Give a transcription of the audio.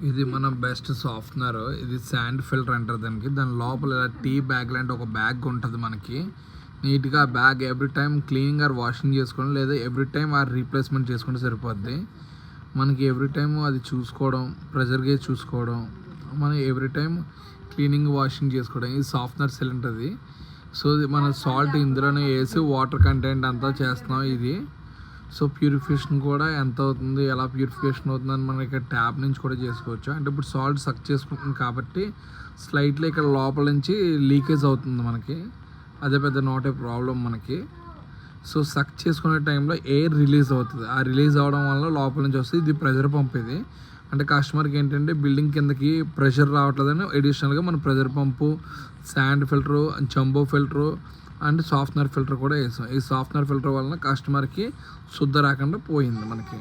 ఇది మన best softener. ఇది శాండ్ ఫిల్టర్ అంటారు దానికి. దాని లోపల ఇలా టీ బ్యాగ్ లాంటి ఒక బ్యాగ్ ఉంటుంది మనకి. నీట్గా ఆ bag every time cleaning or washing చేసుకోవడం, లేదా ఎవ్రీ టైం ఆ రీప్లేస్మెంట్ చేసుకుంటే సరిపోద్ది. మనకి ఎవ్రీ టైం అది చూసుకోవడం, ప్రెజర్ గేజ్ చూసుకోవడం, మనం ఎవ్రీ టైం క్లీనింగ్ వాషింగ్ చేసుకోవడం. ఇది సాఫ్ట్నర్ సిలిండర్ అది. సో ఇది మన సాల్ట్ ఇందులోనే వేసి వాటర్ కంటెంట్ అంతా చేస్తున్నాం ఇది. సో ప్యూరిఫికేషన్ కూడా ఎంత అవుతుంది, ఎలా ప్యూరిఫికేషన్ అవుతుందని మనం ఇక్కడ ట్యాప్ నుంచి కూడా చేసుకోవచ్చు. అంటే ఇప్పుడు సాల్ట్ సక్ చేసుకుంటుంది కాబట్టి స్లైట్లీ ఇక్కడ లోపల నుంచి లీకేజ్ అవుతుంది మనకి. అదే పెద్ద నాట్ ఏ ప్రాబ్లం మనకి. సో సక్ చేసుకునే టైంలో ఎయిర్ రిలీజ్ అవుతుంది. ఆ రిలీజ్ అవ్వడం వల్ల లోపల నుంచి వస్తుంది. ఇది ప్రెషర్ పంప్. ఇది అంటే కస్టమర్కి ఏంటంటే బిల్డింగ్ కిందకి ప్రెషర్ రావట్లేదని అడిషనల్గా మన pressure pump, sand filter, jumbo filter and softener filter కూడా వేసాం. ఈ సాఫ్ట్నర్ ఫిల్టర్ వలన కస్టమర్కి శుద్ధ రాకుండా పోయింది మనకి.